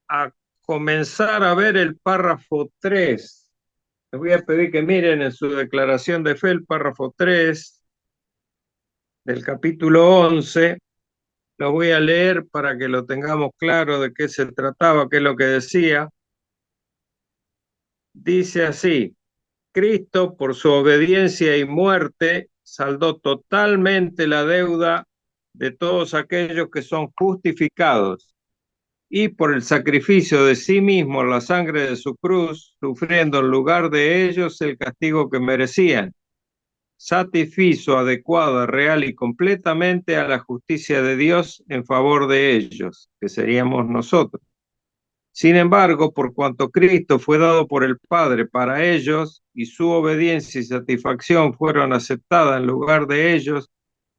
a comenzar a ver el párrafo 3. Les voy a pedir que miren en su declaración de fe el párrafo 3 del capítulo 11. Lo voy a leer para que lo tengamos claro de qué se trataba, qué es lo que decía. Dice así: Cristo, por su obediencia y muerte, saldó totalmente la deuda de todos aquellos que son justificados, y por el sacrificio de sí mismo, la sangre de su cruz, sufriendo en lugar de ellos el castigo que merecían, satisfizo adecuada, real y completamente a la justicia de Dios en favor de ellos, que seríamos nosotros. Sin embargo, por cuanto Cristo fue dado por el Padre para ellos, y su obediencia y satisfacción fueron aceptadas en lugar de ellos,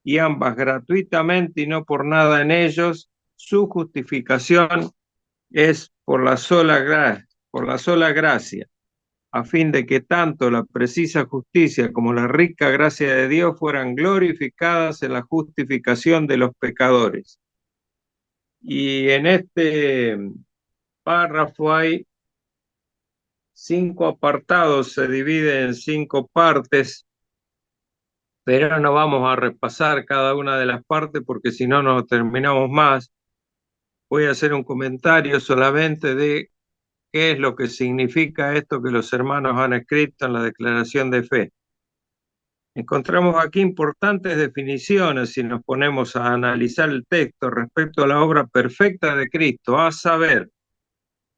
y ambas gratuitamente y no por nada en ellos, su justificación es por la sola gracia, a fin de que tanto la precisa justicia como la rica gracia de Dios fueran glorificadas en la justificación de los pecadores. Y en este párrafo hay 5 apartados, se divide en 5 partes, pero no vamos a repasar cada una de las partes porque si no, no terminamos más. Voy a hacer un comentario solamente de qué es lo que significa esto que los hermanos han escrito en la declaración de fe. Encontramos aquí importantes definiciones si nos ponemos a analizar el texto respecto a la obra perfecta de Cristo, a saber,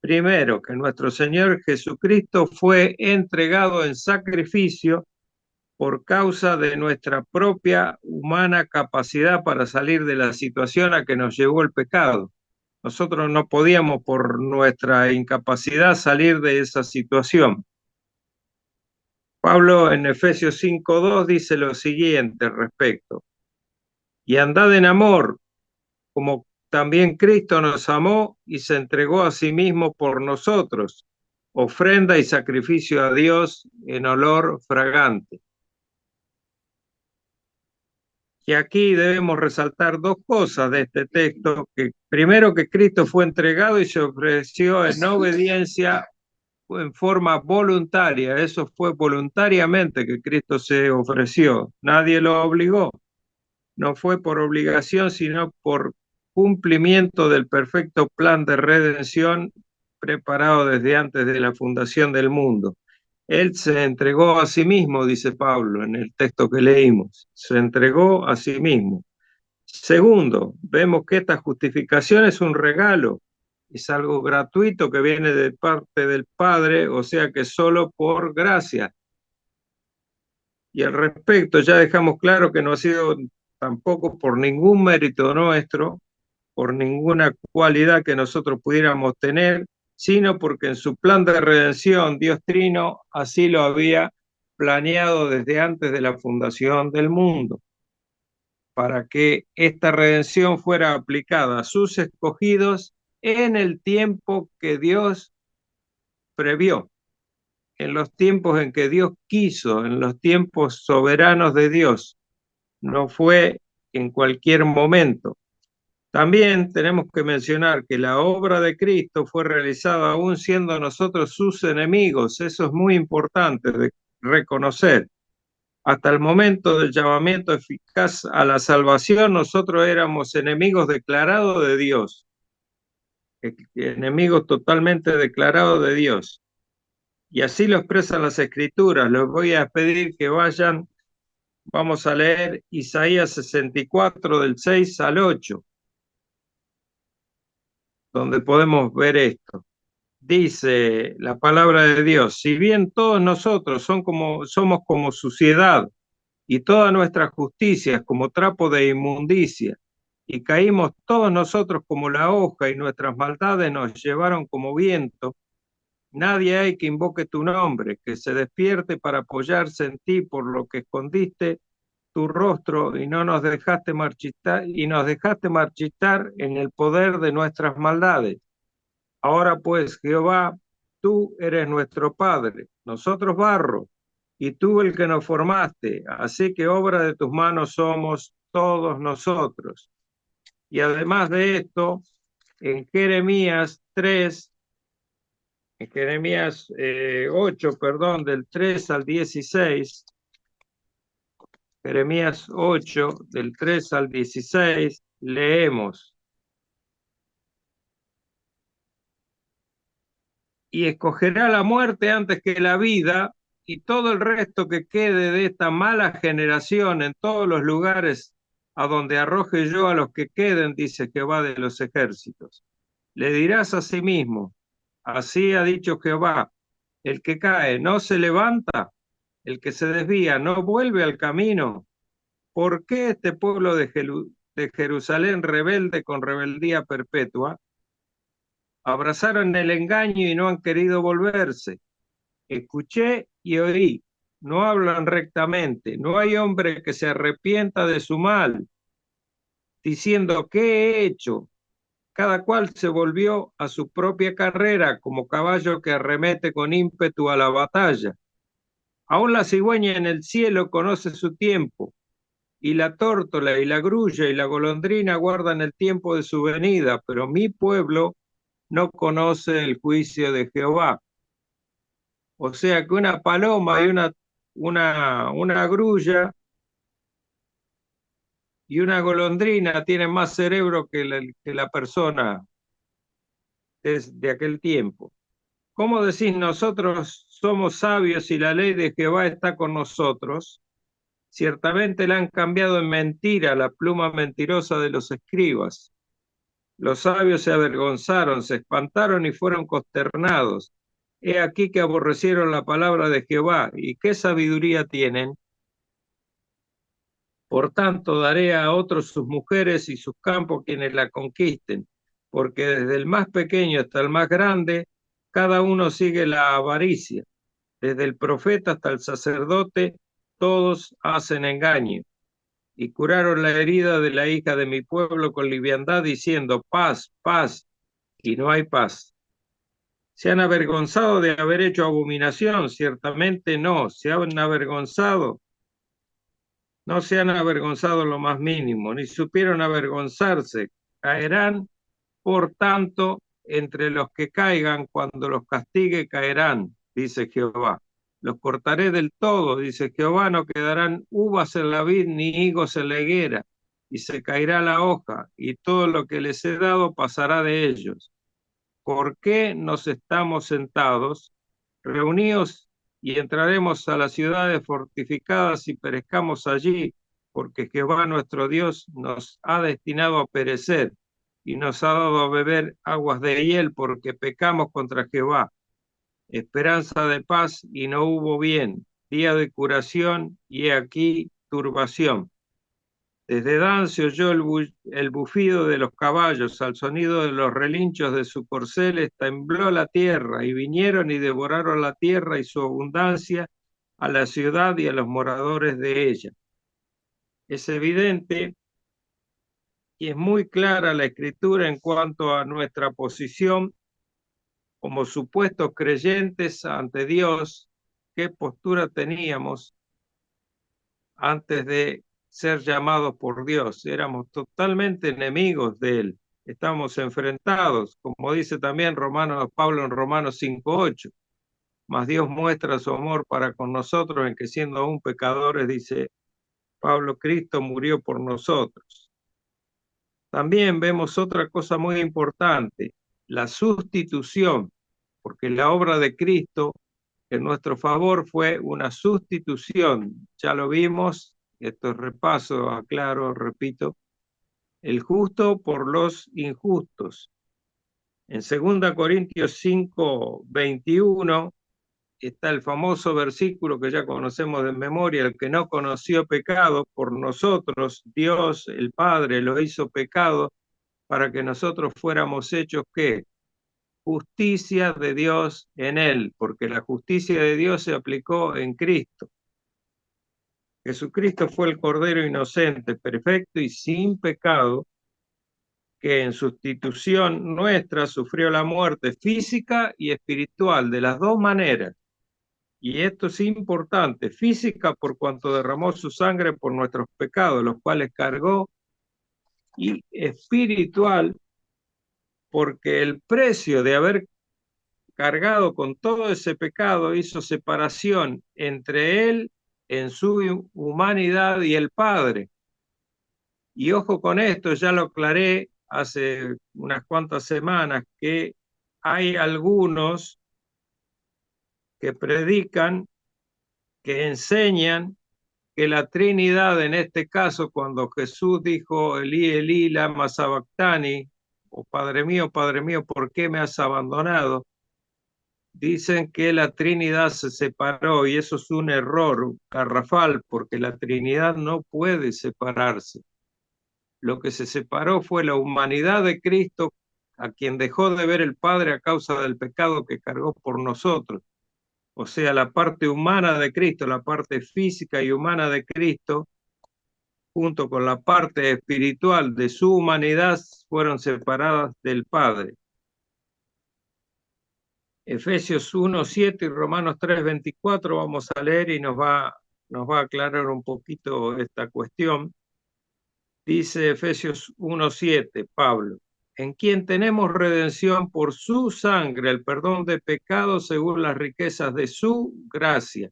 primero, que nuestro Señor Jesucristo fue entregado en sacrificio por causa de nuestra propia humana capacidad para salir de la situación a que nos llevó el pecado. Nosotros no podíamos por nuestra incapacidad salir de esa situación. Pablo en Efesios 5:2 dice lo siguiente al respecto: y andad en amor, como también Cristo nos amó y se entregó a sí mismo por nosotros, ofrenda y sacrificio a Dios en olor fragante. Y aquí debemos resaltar 2 cosas de este texto: que primero, que Cristo fue entregado y se ofreció en obediencia en forma voluntaria. Eso fue voluntariamente que Cristo se ofreció, nadie lo obligó. No fue por obligación, sino por cumplimiento del perfecto plan de redención preparado desde antes de la fundación del mundo. Él se entregó a sí mismo, dice Pablo en el texto que leímos, se entregó a sí mismo. Segundo, vemos que esta justificación es un regalo, es algo gratuito que viene de parte del Padre, o sea que solo por gracia. Y al respecto ya dejamos claro que no ha sido tampoco por ningún mérito nuestro, por ninguna cualidad que nosotros pudiéramos tener, sino porque en su plan de redención Dios Trino así lo había planeado desde antes de la fundación del mundo, para que esta redención fuera aplicada a sus escogidos en el tiempo que Dios previó, en los tiempos en que Dios quiso, en los tiempos soberanos de Dios. No fue en cualquier momento. También tenemos que mencionar que la obra de Cristo fue realizada aún siendo nosotros sus enemigos. Eso es muy importante de reconocer. Hasta el momento del llamamiento eficaz a la salvación, nosotros éramos enemigos declarados de Dios, enemigos totalmente declarados de Dios. Y así lo expresan las Escrituras. Les voy a pedir que vayan, vamos a leer Isaías 64 del 6 al 8, donde podemos ver esto. Dice la palabra de Dios: si bien todos nosotros somos como suciedad, y toda nuestra justicia es como trapo de inmundicia, y caímos todos nosotros como la hoja, y nuestras maldades nos llevaron como viento, nadie hay que invoque tu nombre, que se despierte para apoyarse en ti, por lo que escondiste tu rostro y no nos dejaste marchitar, y nos dejaste marchitar en el poder de nuestras maldades. Ahora pues, Jehová, tú eres nuestro Padre, nosotros barro, y tú el que nos formaste, así que obra de tus manos somos todos nosotros. Y además de esto, en Jeremías 3, en Jeremías 8, perdón, del 3 al 16, Jeremías 8, del 3 al 16, leemos: y escogerá la muerte antes que la vida, y todo el resto que quede de esta mala generación en todos los lugares a donde arroje yo a los que queden, dice Jehová de los ejércitos. Le dirás a sí mismo: así ha dicho Jehová, el que cae no se levanta, el que se desvía no vuelve al camino. ¿Por qué este pueblo de Jerusalén rebelde con rebeldía perpetua? Abrazaron el engaño y no han querido volverse. Escuché y oí, no hablan rectamente, no hay hombre que se arrepienta de su mal, diciendo: ¿qué he hecho? Cada cual se volvió a su propia carrera como caballo que arremete con ímpetu a la batalla. Aún la cigüeña en el cielo conoce su tiempo, y la tórtola y la grulla y la golondrina guardan el tiempo de su venida, pero mi pueblo no conoce el juicio de Jehová. O sea que una paloma y una grulla y una golondrina tienen más cerebro que la persona de aquel tiempo. ¿Cómo decís nosotros somos sabios y la ley de Jehová está con nosotros? Ciertamente la han cambiado en mentira la pluma mentirosa de los escribas. Los sabios se avergonzaron, se espantaron y fueron consternados. He aquí que aborrecieron la palabra de Jehová. ¿Y qué sabiduría tienen? Por tanto, daré a otros sus mujeres y sus campos quienes la conquisten, porque desde el más pequeño hasta el más grande, cada uno sigue la avaricia. Desde el profeta hasta el sacerdote, todos hacen engaño. Y curaron la herida de la hija de mi pueblo con liviandad, diciendo: paz, paz, y no hay paz. ¿Se han avergonzado de haber hecho abominación? Ciertamente no. ¿Se han avergonzado? No se han avergonzado lo más mínimo, ni supieron avergonzarse. Caerán, por tanto, entre los que caigan, cuando los castigue, caerán, dice Jehová. Los cortaré del todo, dice Jehová, no quedarán uvas en la vid ni higos en la higuera, y se caerá la hoja, y todo lo que les he dado pasará de ellos. ¿Por qué nos estamos sentados? Reuníos y entraremos a las ciudades fortificadas y perezcamos allí, porque Jehová nuestro Dios nos ha destinado a perecer y nos ha dado a beber aguas de hiel, porque pecamos contra Jehová. Esperanza de paz y no hubo bien, día de curación y he aquí turbación. Desde Dan se oyó el bufido de los caballos, al sonido de los relinchos de sus corceles tembló la tierra, y vinieron y devoraron la tierra y su abundancia, a la ciudad y a los moradores de ella. Es evidente y es muy clara la escritura en cuanto a nuestra posición como supuestos creyentes ante Dios, qué postura teníamos antes de ser llamados por Dios. Éramos totalmente enemigos de Él. Estamos enfrentados, como dice también Pablo en Romanos 5:8. Mas Dios muestra su amor para con nosotros en que, siendo aún pecadores, dice Pablo, Cristo murió por nosotros. También vemos otra cosa muy importante: la sustitución, porque la obra de Cristo en nuestro favor fue una sustitución. Ya lo vimos, esto es repaso, aclaro, repito: el justo por los injustos. En 2 Corintios 5:21 está el famoso versículo que ya conocemos de memoria: el que no conoció pecado, por nosotros Dios el Padre lo hizo pecado, para que nosotros fuéramos hechos, ¿qué? Justicia de Dios en él, porque la justicia de Dios se aplicó en Cristo. Jesucristo fue el Cordero inocente, perfecto y sin pecado, que en sustitución nuestra sufrió la muerte física y espiritual, de las dos maneras. Y esto es importante: física por cuanto derramó su sangre por nuestros pecados, los cuales cargó, y espiritual porque el precio de haber cargado con todo ese pecado hizo separación entre él en su humanidad y el Padre. Y ojo con esto, ya lo aclaré hace unas cuantas semanas, que hay algunos que predican, que enseñan que la Trinidad, en este caso, cuando Jesús dijo, Elí, Elí, lama sabactani, o Padre mío, ¿por qué me has abandonado? Dicen que la Trinidad se separó y eso es un error garrafal, porque la Trinidad no puede separarse. Lo que se separó fue la humanidad de Cristo, a quien dejó de ver el Padre a causa del pecado que cargó por nosotros. O sea, la parte humana de Cristo, la parte física y humana de Cristo, junto con la parte espiritual de su humanidad, fueron separadas del Padre. Efesios 1:7 y Romanos 3:24 vamos a leer y nos va a aclarar un poquito esta cuestión. Dice Efesios 1:7, Pablo, en quien tenemos redención por su sangre, el perdón de pecados según las riquezas de su gracia.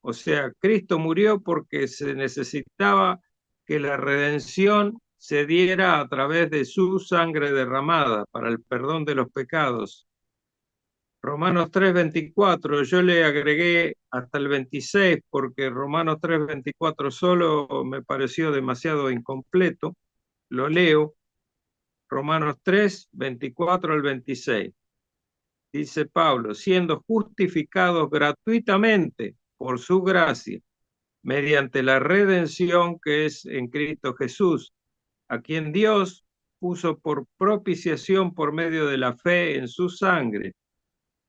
O sea, Cristo murió porque se necesitaba que la redención se diera a través de su sangre derramada para el perdón de los pecados. Romanos 3:24, yo le agregué hasta el 26 porque Romanos 3:24 solo me pareció demasiado incompleto. Lo leo, Romanos 3:24 al 26. Dice Pablo, siendo justificados gratuitamente por su gracia, mediante la redención que es en Cristo Jesús, a quien Dios puso por propiciación por medio de la fe en su sangre,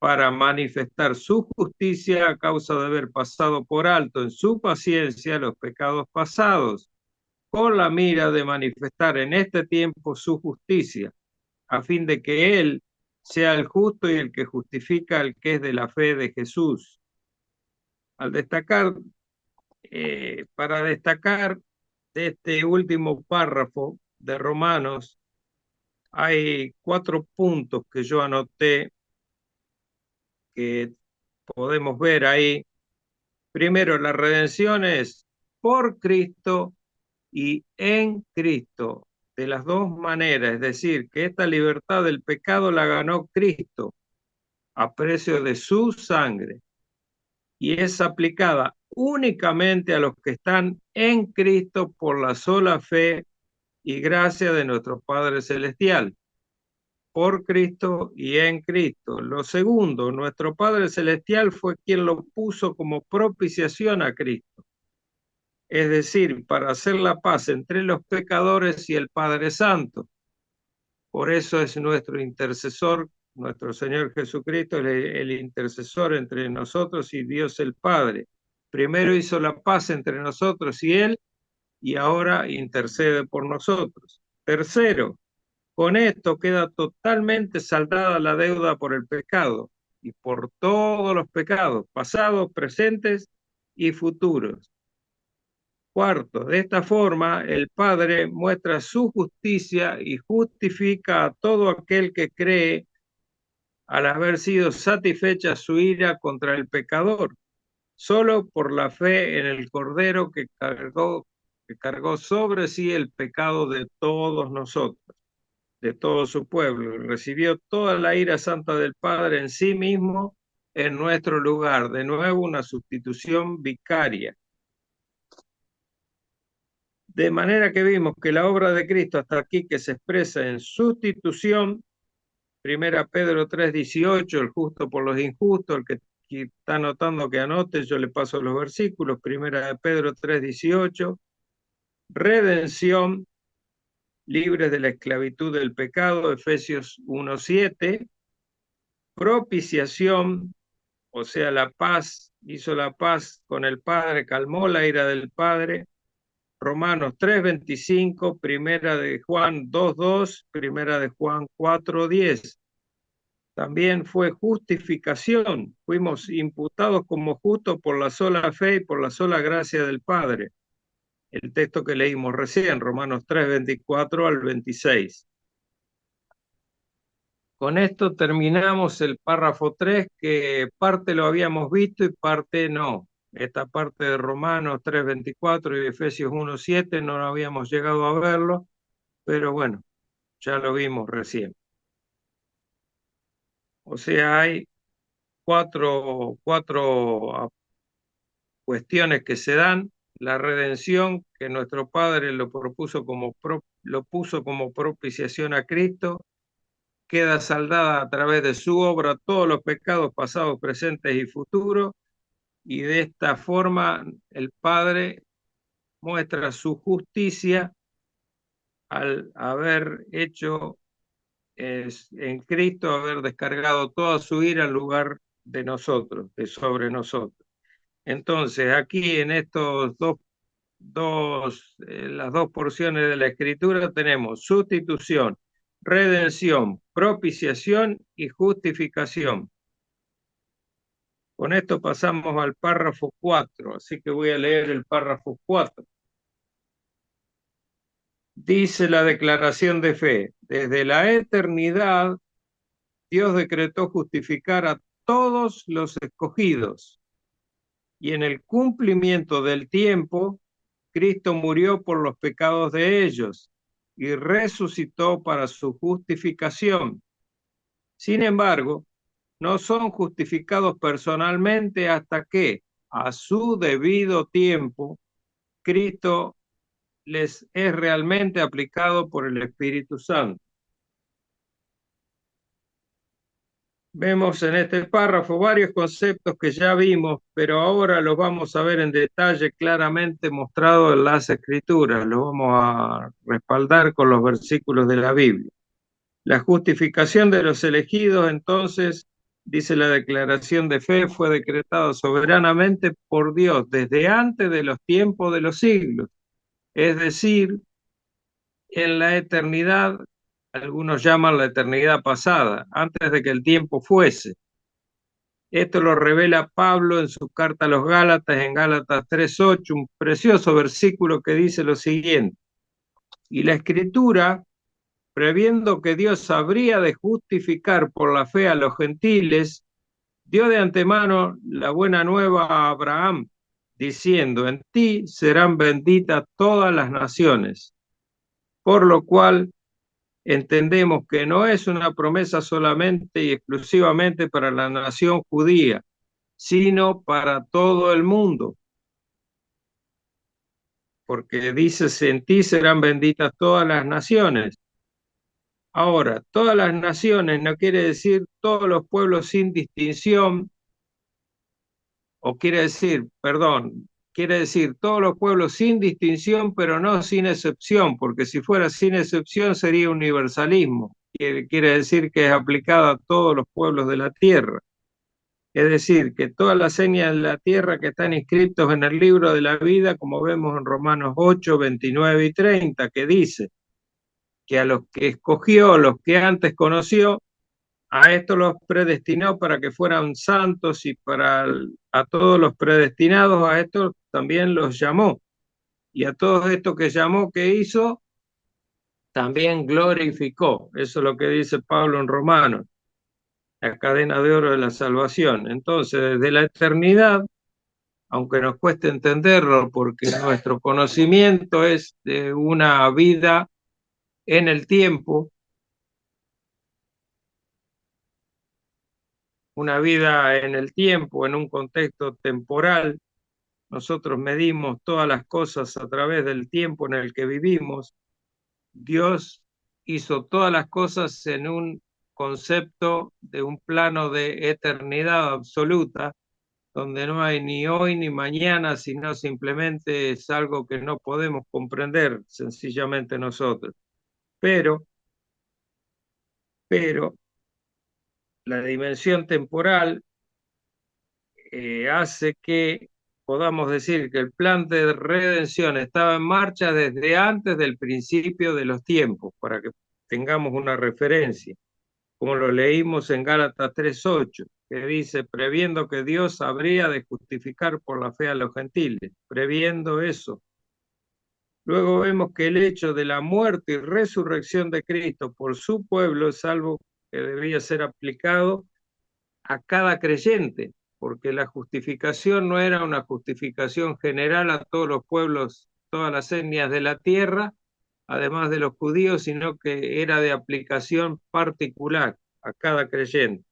para manifestar su justicia a causa de haber pasado por alto en su paciencia los pecados pasados, con la mira de manifestar en este tiempo su justicia, a fin de que Él sea el justo y el que justifica al que es de la fe de Jesús. Al destacar, para destacar de este último párrafo de Romanos, hay 4 puntos que yo anoté que podemos ver ahí. Primero, la redención es por Cristo y en Cristo, de las dos maneras, es decir, que esta libertad del pecado la ganó Cristo a precio de su sangre y es aplicada únicamente a los que están en Cristo por la sola fe y gracia de nuestro Padre Celestial, por Cristo y en Cristo. Lo segundo, nuestro Padre Celestial fue quien lo puso como propiciación a Cristo, es decir, para hacer la paz entre los pecadores y el Padre Santo. Por eso es nuestro intercesor, nuestro Señor Jesucristo, el intercesor entre nosotros y Dios el Padre. Primero hizo la paz entre nosotros y Él, y ahora intercede por nosotros. Tercero, con esto queda totalmente saldada la deuda por el pecado y por todos los pecados, pasados, presentes y futuros. Cuarto, de esta forma el Padre muestra su justicia y justifica a todo aquel que cree al haber sido satisfecha su ira contra el pecador, solo por la fe en el Cordero que cargó sobre sí el pecado de todos nosotros, de todo su pueblo, y recibió toda la ira santa del Padre en sí mismo en nuestro lugar. De nuevo, una sustitución vicaria. De manera que vimos que la obra de Cristo hasta aquí, que se expresa en sustitución, 1 Pedro 3:18, el justo por los injustos, el que está anotando que anote, yo le paso los versículos, 1 Pedro 3:18, redención, libres de la esclavitud del pecado, Efesios 1:7, propiciación, o sea, la paz, hizo la paz con el Padre, calmó la ira del Padre, Romanos 3:25, primera de Juan 2:2, primera de Juan 4:10. También fue justificación, fuimos imputados como justos por la sola fe y por la sola gracia del Padre. El texto que leímos recién, Romanos 3:24 al 26. Con esto terminamos el párrafo 3, que parte lo habíamos visto y parte no. Esta parte de Romanos 3:24 y Efesios 1:7 no habíamos llegado a verlo, pero bueno, ya lo vimos recién. O sea, hay cuatro cuestiones que se dan. La redención, que nuestro Padre lo puso como propiciación a Cristo, queda saldada a través de su obra todos los pecados pasados, presentes y futuros, y de esta forma el Padre muestra su justicia al haber hecho en Cristo, haber descargado toda su ira en lugar de nosotros, de sobre nosotros. Entonces, aquí en estos las dos porciones de la Escritura tenemos sustitución, redención, propiciación y justificación. Con esto pasamos al párrafo 4, así que voy a leer el párrafo 4. Dice la declaración de fe: desde la eternidad Dios decretó justificar a todos los escogidos, y en el cumplimiento del tiempo Cristo murió por los pecados de ellos y resucitó para su justificación. Sin embargo, no son justificados personalmente hasta que, a su debido tiempo, Cristo les es realmente aplicado por el Espíritu Santo. Vemos en este párrafo varios conceptos que ya vimos, pero ahora los vamos a ver en detalle claramente mostrado en las Escrituras. Los vamos a respaldar con los versículos de la Biblia. La justificación de los elegidos, entonces, dice la declaración de fe, fue decretada soberanamente por Dios desde antes de los tiempos de los siglos, es decir, en la eternidad. Algunos llaman la eternidad pasada, antes de que el tiempo fuese. Esto lo revela Pablo en su carta a los Gálatas, en Gálatas 3:8, un precioso versículo que dice lo siguiente: y la Escritura, previendo que Dios habría de justificar por la fe a los gentiles, dio de antemano la buena nueva a Abraham, diciendo: en ti serán benditas todas las naciones. Por lo cual entendemos que no es una promesa solamente y exclusivamente para la nación judía, sino para todo el mundo, porque dice: en ti serán benditas todas las naciones. Ahora, todas las naciones no quiere decir todos los pueblos sin distinción, o quiere decir, perdón, quiere decir todos los pueblos sin distinción, pero no sin excepción, porque si fuera sin excepción sería universalismo. Quiere decir que es aplicado a todos los pueblos de la tierra. Es decir, que todas las señas de la tierra que están inscritos en el libro de la vida, como vemos en Romanos 8, 29 y 30, que dice que a los que escogió, los que antes conoció, a estos los predestinó para que fueran santos, y a todos los predestinados, a estos también los llamó. Y a todos estos que llamó, ¿qué hizo? También glorificó. Eso es lo que dice Pablo en Romanos, la cadena de oro de la salvación. Entonces, desde la eternidad, aunque nos cueste entenderlo, porque nuestro conocimiento es de una vida en el tiempo, una vida en el tiempo, en un contexto temporal. Nosotros medimos todas las cosas a través del tiempo en el que vivimos. Dios hizo todas las cosas en un concepto de un plano de eternidad absoluta, donde no hay ni hoy ni mañana, sino simplemente es algo que no podemos comprender sencillamente nosotros. Pero, pero la dimensión temporal hace que podamos decir que el plan de redención estaba en marcha desde antes del principio de los tiempos, para que tengamos una referencia, como lo leímos en Gálatas 3:8, que dice: previendo que Dios habría de justificar por la fe a los gentiles, previendo eso. Luego vemos que el hecho de la muerte y resurrección de Cristo por su pueblo es algo que debía ser aplicado a cada creyente, porque la justificación no era una justificación general a todos los pueblos, todas las etnias de la tierra, además de los judíos, sino que era de aplicación particular a cada creyente.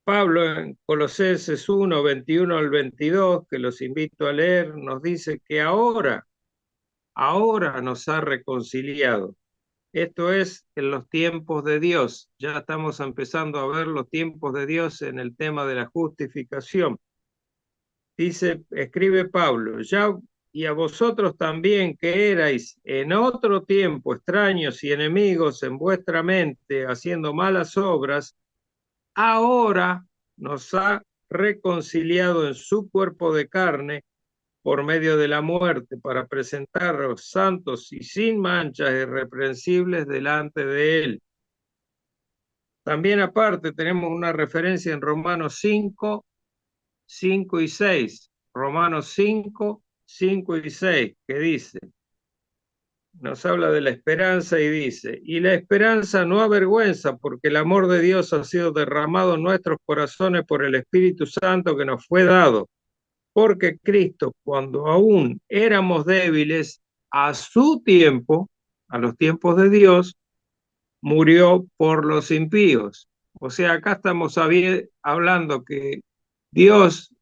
Pablo en Colosenses 1, 21 al 22, que los invito a leer, nos dice que ahora nos ha reconciliado. Esto es en los tiempos de Dios. Ya estamos empezando a ver los tiempos de Dios en el tema de la justificación. Dice, escribe Pablo, ya y a vosotros también que erais en otro tiempo extraños y enemigos en vuestra mente, haciendo malas obras, ahora nos ha reconciliado en su cuerpo de carne por medio de la muerte, para presentaros santos y sin manchas irreprensibles delante de él. También aparte tenemos una referencia en Romanos 5, 5 y 6. Romanos 5, 5 y 6, que dice, nos habla de la esperanza y dice, y la esperanza no avergüenza, porque el amor de Dios ha sido derramado en nuestros corazones por el Espíritu Santo que nos fue dado. Porque Cristo, cuando aún éramos débiles, a su tiempo, a los tiempos de Dios, murió por los impíos. O sea, acá estamos hablando que Dios,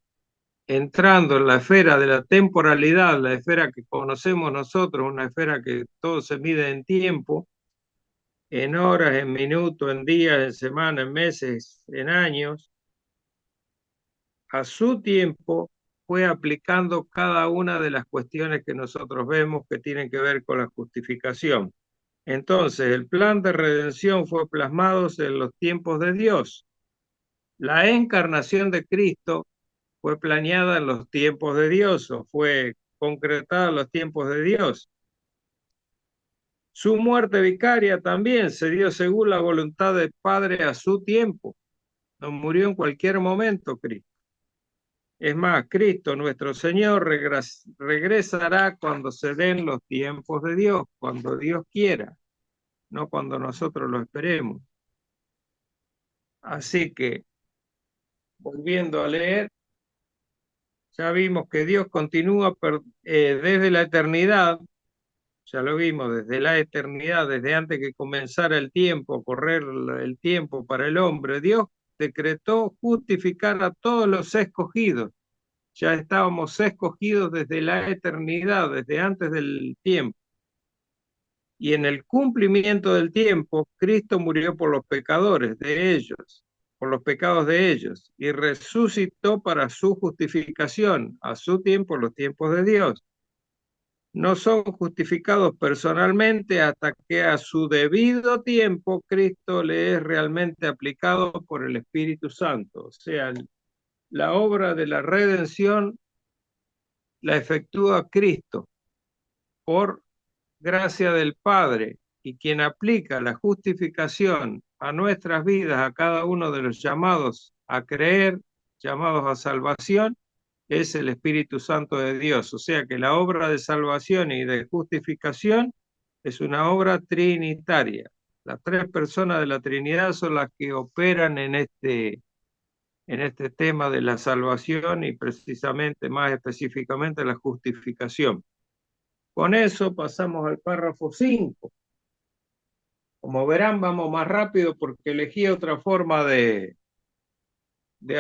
entrando en la esfera de la temporalidad, la esfera que conocemos nosotros, una esfera que todo se mide en tiempo, en horas, en minutos, en días, en semanas, en meses, en años, a su tiempo fue aplicando cada una de las cuestiones que nosotros vemos que tienen que ver con la justificación. Entonces, el plan de redención fue plasmado en los tiempos de Dios. La encarnación de Cristo fue planeada en los tiempos de Dios o fue concretada en los tiempos de Dios. Su muerte vicaria también se dio según la voluntad del Padre a su tiempo. No murió en cualquier momento Cristo. Es más, Cristo, nuestro Señor, regresará cuando se den los tiempos de Dios, cuando Dios quiera, no cuando nosotros lo esperemos. Así que, volviendo a leer, ya vimos que Dios continúa desde la eternidad, ya lo vimos, desde la eternidad, desde antes que comenzara el tiempo, correr el tiempo para el hombre. Dios decretó justificar a todos los escogidos. Ya estábamos escogidos desde la eternidad, desde antes del tiempo. Y en el cumplimiento del tiempo, Cristo murió por los pecadores de ellos, por los pecados de ellos, y resucitó para su justificación, a su tiempo, los tiempos de Dios. No son justificados personalmente hasta que a su debido tiempo Cristo le es realmente aplicado por el Espíritu Santo. O sea, la obra de la redención la efectúa Cristo por gracia del Padre, y quien aplica la justificación a nuestras vidas, a cada uno de los llamados a creer, llamados a salvación, es el Espíritu Santo de Dios. O sea que la obra de salvación y de justificación es una obra trinitaria. Las tres personas de la Trinidad son las que operan en este tema de la salvación y precisamente, más específicamente, la justificación. Con eso pasamos al párrafo 5. Como verán, vamos más rápido porque elegí otra forma de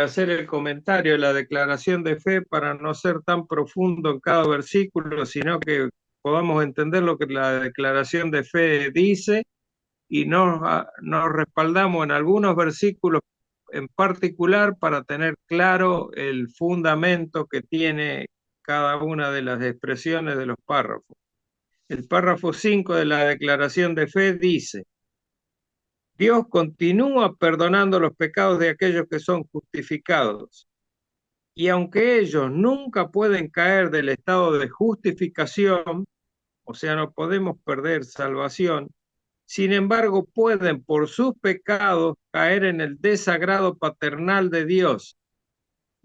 hacer el comentario de la declaración de fe para no ser tan profundo en cada versículo, sino que podamos entender lo que la declaración de fe dice y nos respaldamos en algunos versículos en particular para tener claro el fundamento que tiene cada una de las expresiones de los párrafos. El párrafo 5 de la declaración de fe dice: Dios continúa perdonando los pecados de aquellos que son justificados. Y aunque ellos nunca pueden caer del estado de justificación, o sea, no podemos perder salvación, sin embargo pueden por sus pecados caer en el desagrado paternal de Dios.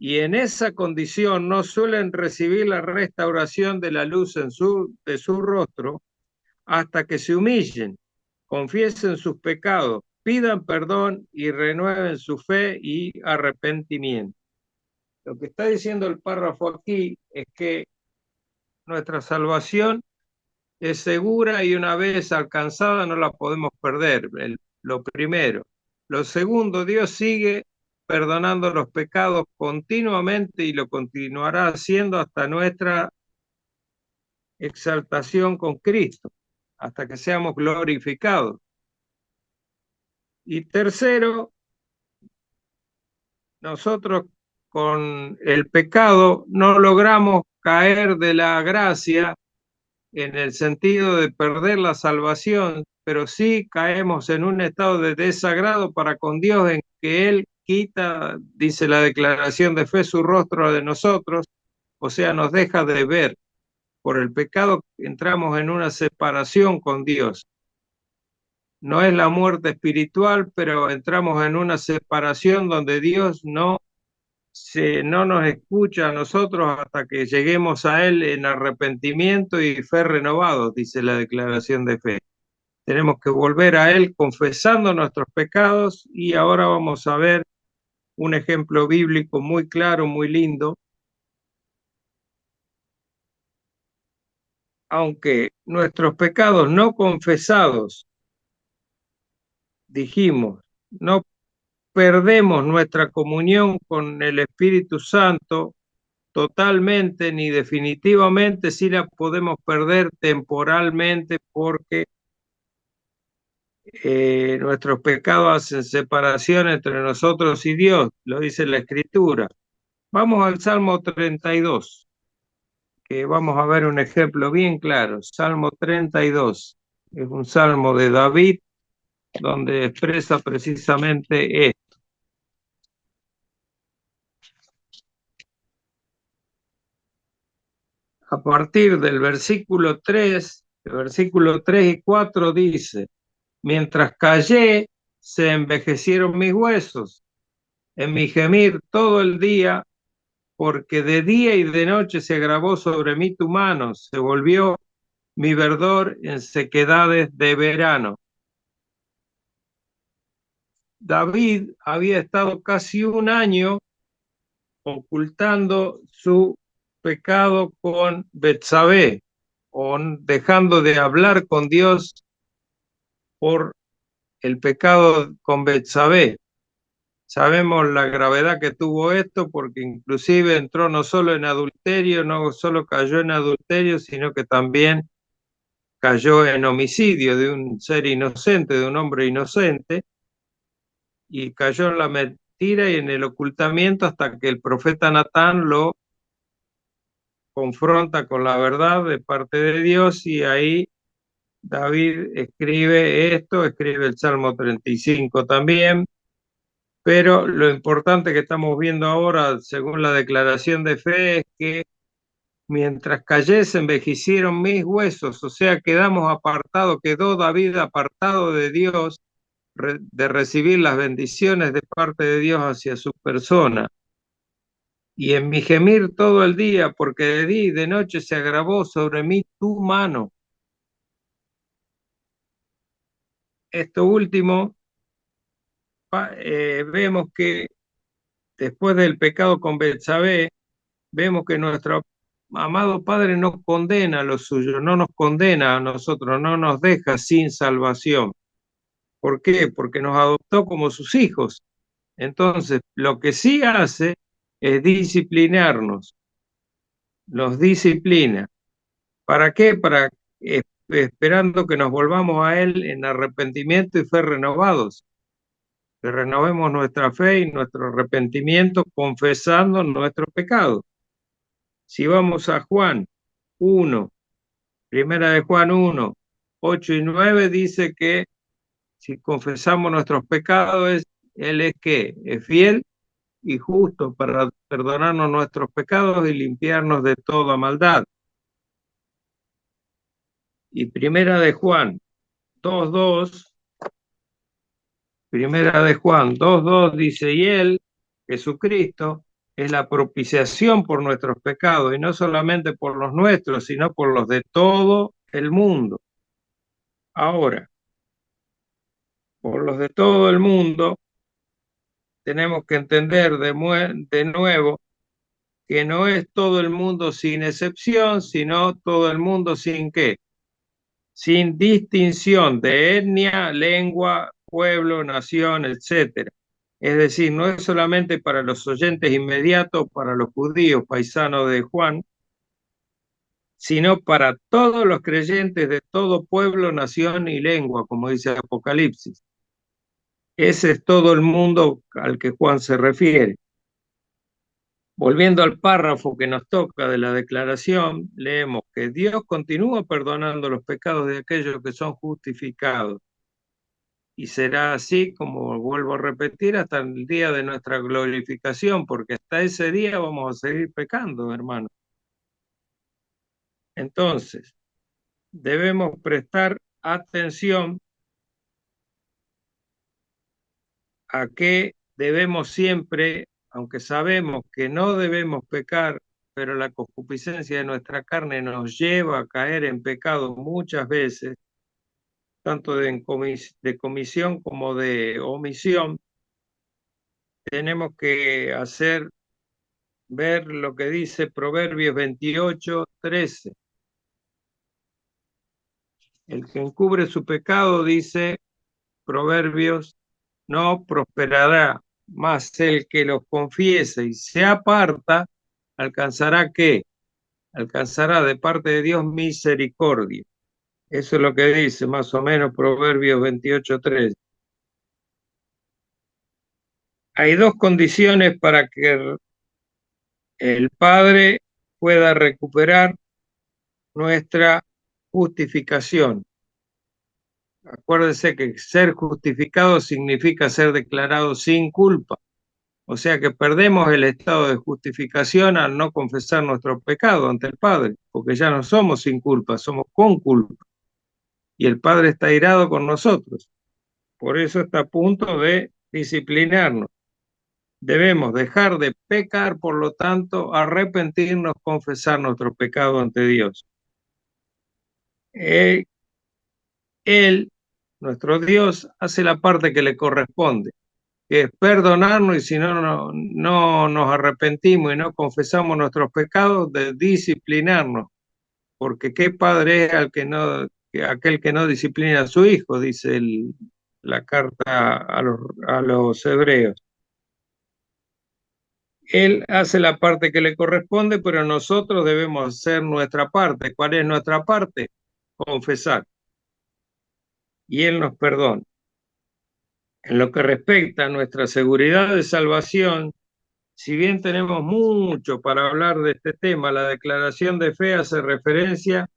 Y en esa condición no suelen recibir la restauración de la luz de su rostro hasta que se humillen, confiesen sus pecados, pidan perdón y renueven su fe y arrepentimiento. Lo que está diciendo el párrafo aquí es que nuestra salvación es segura y una vez alcanzada no la podemos perder, lo primero. Lo segundo, Dios sigue perdonando los pecados continuamente y lo continuará haciendo hasta nuestra exaltación con Cristo, hasta que seamos glorificados. Y tercero, nosotros con el pecado no logramos caer de la gracia en el sentido de perder la salvación, pero sí caemos en un estado de desagrado para con Dios en que Él quita, dice la declaración de fe, su rostro de nosotros, o sea, nos deja de ver. Por el pecado entramos en una separación con Dios. No es la muerte espiritual, pero entramos en una separación donde Dios no nos escucha a nosotros hasta que lleguemos a Él en arrepentimiento y fe renovados, dice la declaración de fe. Tenemos que volver a Él confesando nuestros pecados y ahora vamos a ver un ejemplo bíblico muy claro, muy lindo. Aunque nuestros pecados no confesados, dijimos, no perdemos nuestra comunión con el Espíritu Santo totalmente ni definitivamente, sí la podemos perder temporalmente porque nuestros pecados hacen separación entre nosotros y Dios, lo dice la Escritura. Vamos al Salmo 32, que vamos a ver un ejemplo bien claro. Salmo 32 es un salmo de David donde expresa precisamente esto. A partir del versículo 3, el versículo 3 y 4 dice: mientras callé, se envejecieron mis huesos, en mi gemir todo el día, porque de día y de noche se agravó sobre mí tu mano, se volvió mi verdor en sequedades de verano. David había estado casi un año ocultando su pecado con Betsabé, o dejando de hablar con Dios por el pecado con Betsabé. Sabemos la gravedad que tuvo esto porque inclusive entró no solo en adulterio, no solo cayó en adulterio, sino que también cayó en homicidio de un ser inocente, de un hombre inocente, y cayó en la mentira y en el ocultamiento hasta que el profeta Natán lo confronta con la verdad de parte de Dios y ahí David escribe esto, escribe el Salmo 35 también. Pero lo importante que estamos viendo ahora, según la declaración de fe, es que mientras callé se envejecieron mis huesos, o sea, quedamos apartados, quedó David apartado de Dios, de recibir las bendiciones de parte de Dios hacia su persona. Y en mi gemir todo el día, porque de día y de noche se agravó sobre mí tu mano. Esto último, vemos que después del pecado con Betsabé, vemos que nuestro amado Padre nos condena a lo suyo, no nos condena a nosotros, no nos deja sin salvación. ¿Por qué? Porque nos adoptó como sus hijos. Entonces, lo que sí hace es disciplinarnos, nos disciplina. ¿Para qué? Esperando que nos volvamos a Él en arrepentimiento y fe renovados. Que renovemos nuestra fe y nuestro arrepentimiento confesando nuestro pecado. Si vamos a Juan 1, Primera de Juan 1, 8 y 9 dice que si confesamos nuestros pecados, Él es que es fiel y justo para perdonarnos nuestros pecados y limpiarnos de toda maldad. Y Primera de Juan 2:2, Primera de Juan 2:2 dice: y Él, Jesucristo, es la propiciación por nuestros pecados, y no solamente por los nuestros, sino por los de todo el mundo. Ahora, por los de todo el mundo, tenemos que entender de nuevo que no es todo el mundo sin excepción, sino todo el mundo sin qué, sin distinción de etnia, lengua, pueblo, nación, etcétera. Es decir, no es solamente para los oyentes inmediatos, para los judíos, paisanos de Juan, sino para todos los creyentes de todo pueblo, nación y lengua, como dice Apocalipsis. Ese es todo el mundo al que Juan se refiere. Volviendo al párrafo que nos toca de la declaración, leemos que Dios continúa perdonando los pecados de aquellos que son justificados. Y será así, como vuelvo a repetir, hasta el día de nuestra glorificación, porque hasta ese día vamos a seguir pecando, hermano. Entonces, debemos prestar atención a que debemos siempre, aunque sabemos que no debemos pecar, pero la concupiscencia de nuestra carne nos lleva a caer en pecado muchas veces, tanto de comisión como de omisión, tenemos que ver lo que dice Proverbios 28:13. El que encubre su pecado, dice Proverbios, no prosperará, mas el que los confiese y se aparta, alcanzará ¿qué? Alcanzará de parte de Dios misericordia. Eso es lo que dice más o menos Proverbios 28:3. Hay dos condiciones para que el Padre pueda recuperar nuestra justificación. Acuérdense que ser justificado significa ser declarado sin culpa. O sea que perdemos el estado de justificación al no confesar nuestro pecado ante el Padre, porque ya no somos sin culpa, somos con culpa. Y el Padre está airado con nosotros. Por eso está a punto de disciplinarnos. Debemos dejar de pecar, por lo tanto, arrepentirnos, confesar nuestro pecado ante Dios. Él, nuestro Dios, hace la parte que le corresponde, que es perdonarnos, y si no nos arrepentimos y no confesamos nuestros pecados, de disciplinarnos, porque qué padre es aquel que no disciplina a su hijo, dice la carta a los hebreos. Él hace la parte que le corresponde, pero nosotros debemos hacer nuestra parte. ¿Cuál es nuestra parte? Confesar. Y Él nos perdona. En lo que respecta a nuestra seguridad de salvación, si bien tenemos mucho para hablar de este tema, la declaración de fe hace referencia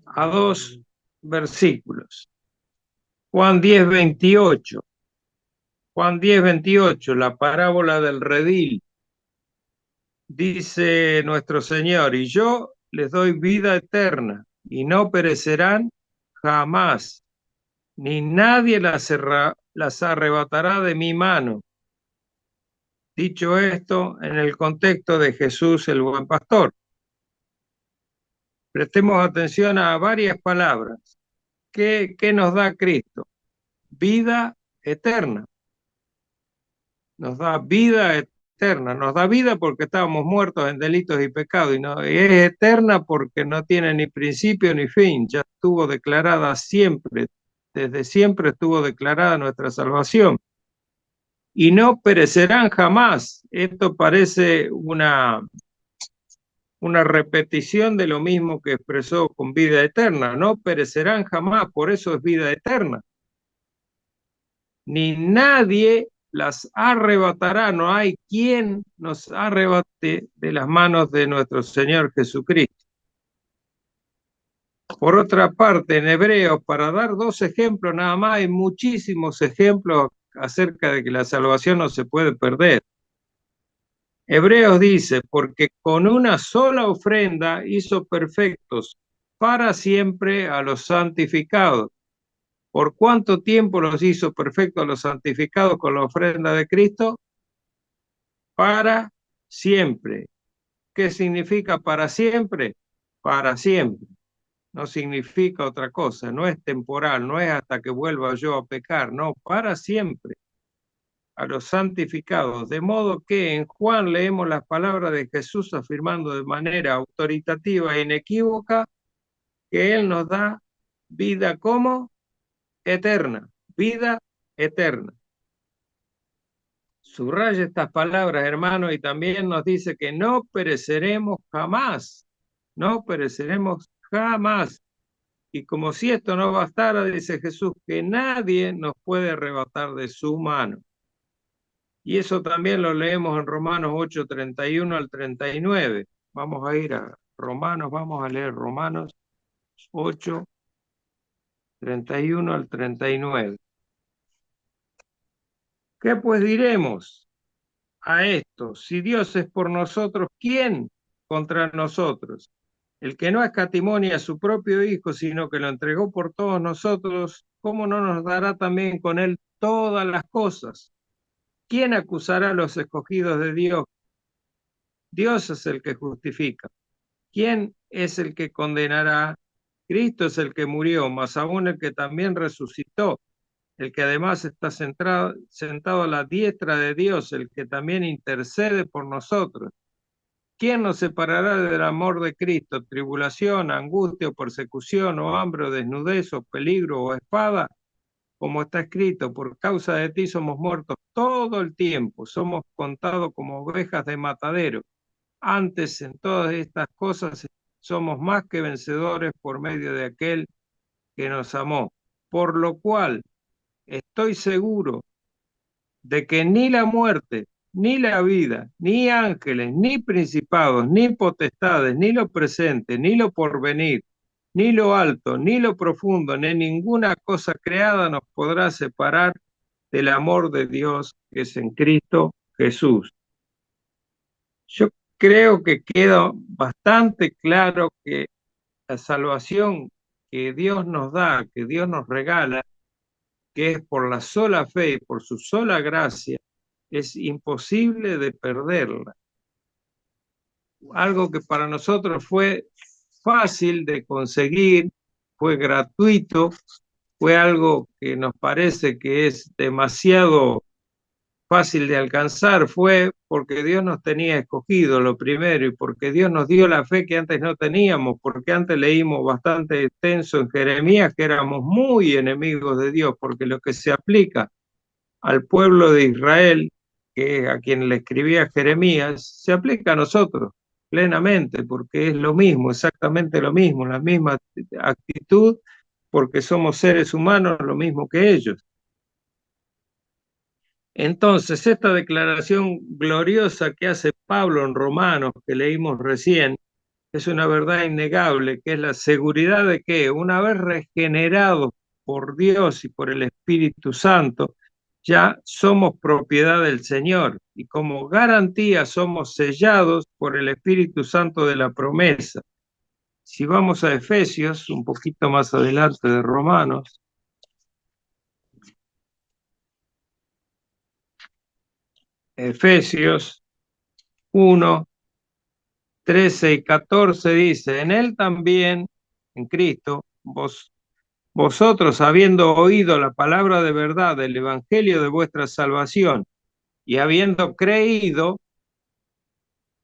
a dos versículos. Juan 10:28. Juan 10:28, la parábola del redil. Dice nuestro Señor, y yo les doy vida eterna, y no perecerán jamás, ni nadie las arrebatará de mi mano. Dicho esto, en el contexto de Jesús el buen pastor. Prestemos atención a varias palabras. ¿Qué nos da Cristo? Vida eterna. Nos da vida eterna. Nos da vida porque estábamos muertos en delitos y pecados. Y es eterna porque no tiene ni principio ni fin. Ya estuvo declarada siempre. Desde siempre estuvo declarada nuestra salvación. Y no perecerán jamás. Esto parece una repetición de lo mismo que expresó con vida eterna. No perecerán jamás, por eso es vida eterna. Ni nadie las arrebatará, no hay quien nos arrebate de las manos de nuestro Señor Jesucristo. Por otra parte, en Hebreos, para dar dos ejemplos nada más, hay muchísimos ejemplos acerca de que la salvación no se puede perder. Hebreos dice, porque con una sola ofrenda hizo perfectos para siempre a los santificados. ¿Por cuánto tiempo los hizo perfectos a los santificados con la ofrenda de Cristo? Para siempre. ¿Qué significa para siempre? Para siempre. no significa otra cosa, no es temporal, no es hasta que vuelva yo a pecar, no, para siempre, a los santificados. De modo que en Juan leemos las palabras de Jesús afirmando de manera autoritativa e inequívoca que Él nos da vida como eterna, vida eterna. Subraya estas palabras, hermano, y también nos dice que no pereceremos jamás, no pereceremos jamás. Y como si esto no bastara, dice Jesús, que nadie nos puede arrebatar de su mano. Y eso también lo leemos en Romanos 8, 31 al 39. Vamos a ir a Romanos, vamos a leer Romanos 8, 31 al 39. ¿Qué pues diremos a esto? Si Dios es por nosotros, ¿quién contra nosotros? El que no escatimó ni a su propio Hijo, sino que lo entregó por todos nosotros, ¿cómo no nos dará también con él todas las cosas? ¿Quién acusará a los escogidos de Dios? Dios es el que justifica. ¿Quién es el que condenará? Cristo es el que murió, más aún el que también resucitó, el que además está sentado a la diestra de Dios, el que también intercede por nosotros. ¿Quién nos separará del amor de Cristo? ¿Tribulación, angustia, o persecución, o hambre, o desnudez, o peligro, o espada? Como está escrito, por causa de ti somos muertos todo el tiempo, somos contados como ovejas de matadero. Antes, en todas estas cosas, somos más que vencedores por medio de aquel que nos amó. Por lo cual, estoy seguro de que ni la muerte, ni la vida, ni ángeles, ni principados, ni potestades, ni lo presente, ni lo porvenir, ni lo alto, ni lo profundo, ni ninguna cosa creada nos podrá separar del amor de Dios que es en Cristo Jesús. Yo creo que queda bastante claro que la salvación que Dios nos da, que Dios nos regala, que es por la sola fe y por su sola gracia, es imposible de perderla. Algo que para nosotros fue fácil de conseguir, fue gratuito, fue algo que nos parece que es demasiado fácil de alcanzar, fue porque Dios nos tenía escogido lo primero y porque Dios nos dio la fe que antes no teníamos, porque antes leímos bastante extenso en Jeremías que éramos muy enemigos de Dios, porque lo que se aplica al pueblo de Israel, que es a quien le escribía Jeremías, se aplica a nosotros plenamente, porque es lo mismo, exactamente lo mismo, la misma actitud, porque somos seres humanos lo mismo que ellos. Entonces, esta declaración gloriosa que hace Pablo en Romanos, que leímos recién, es una verdad innegable, que es la seguridad de que una vez regenerados por Dios y por el Espíritu Santo, ya somos propiedad del Señor y como garantía somos sellados por el Espíritu Santo de la promesa. Si vamos a Efesios, un poquito más adelante de Romanos, Efesios 1, 13 y 14 dice, en él también, en Cristo, vosotros habiendo oído la palabra de verdad del evangelio de vuestra salvación y habiendo creído,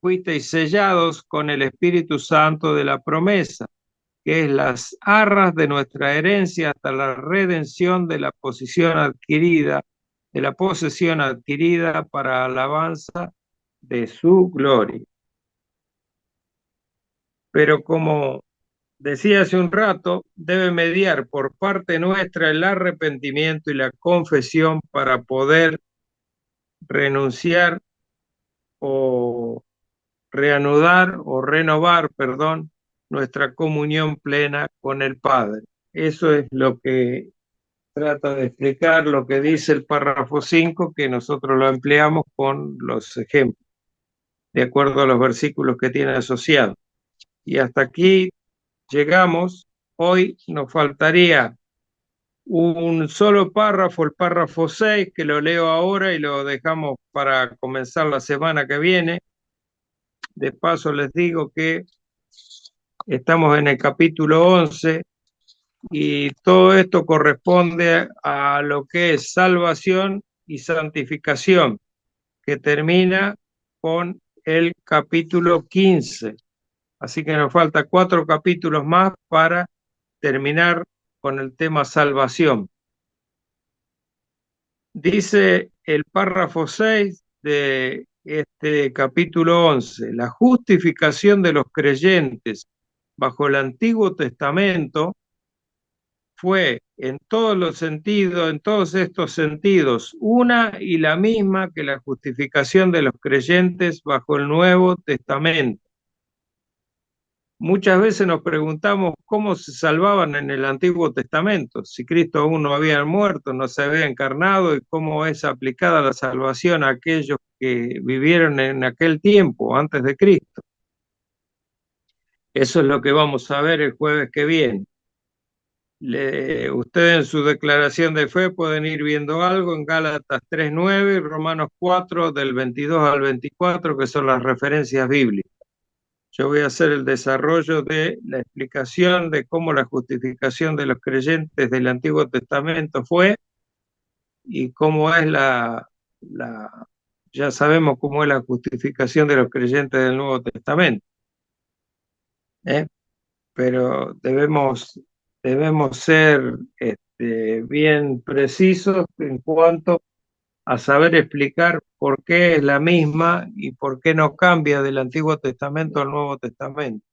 fuisteis sellados con el Espíritu Santo de la promesa, que es las arras de nuestra herencia hasta la redención de la posesión adquirida para alabanza de su gloria. Pero como decía hace un rato, debe mediar por parte nuestra el arrepentimiento y la confesión para poder renunciar o reanudar o renovar, perdón, nuestra comunión plena con el Padre. Eso es lo que trata de explicar lo que dice el párrafo 5, que nosotros lo empleamos con los ejemplos, de acuerdo a los versículos que tiene asociados. Y hasta aquí llegamos. Hoy nos faltaría un solo párrafo, el párrafo 6, que lo leo ahora y lo dejamos para comenzar la semana que viene. De paso les digo que Estamos en el capítulo 11 y todo esto corresponde a lo que es salvación y santificación, que termina con el capítulo 15. Así que nos falta 4 capítulos más para terminar con el tema salvación. Dice el párrafo 6 de este capítulo 11: la justificación de los creyentes bajo el Antiguo Testamento fue en todos los sentidos, en todos estos sentidos, una y la misma que la justificación de los creyentes bajo el Nuevo Testamento. Muchas veces nos preguntamos cómo se salvaban en el Antiguo Testamento, si Cristo aún no había muerto, no se había encarnado, y cómo es aplicada la salvación a aquellos que vivieron en aquel tiempo, antes de Cristo. Eso es lo que vamos a ver el jueves que viene. Ustedes en su declaración de fe pueden ir viendo algo en Gálatas 3:9 y Romanos 4 del 22 al 24, que son las referencias bíblicas. Yo voy a hacer el desarrollo de la explicación de cómo la justificación de los creyentes del Antiguo Testamento fue y cómo es ya sabemos cómo es la justificación de los creyentes del Nuevo Testamento. Pero debemos ser bien precisos en cuanto a saber explicar por qué es la misma y por qué no cambia del Antiguo Testamento al Nuevo Testamento.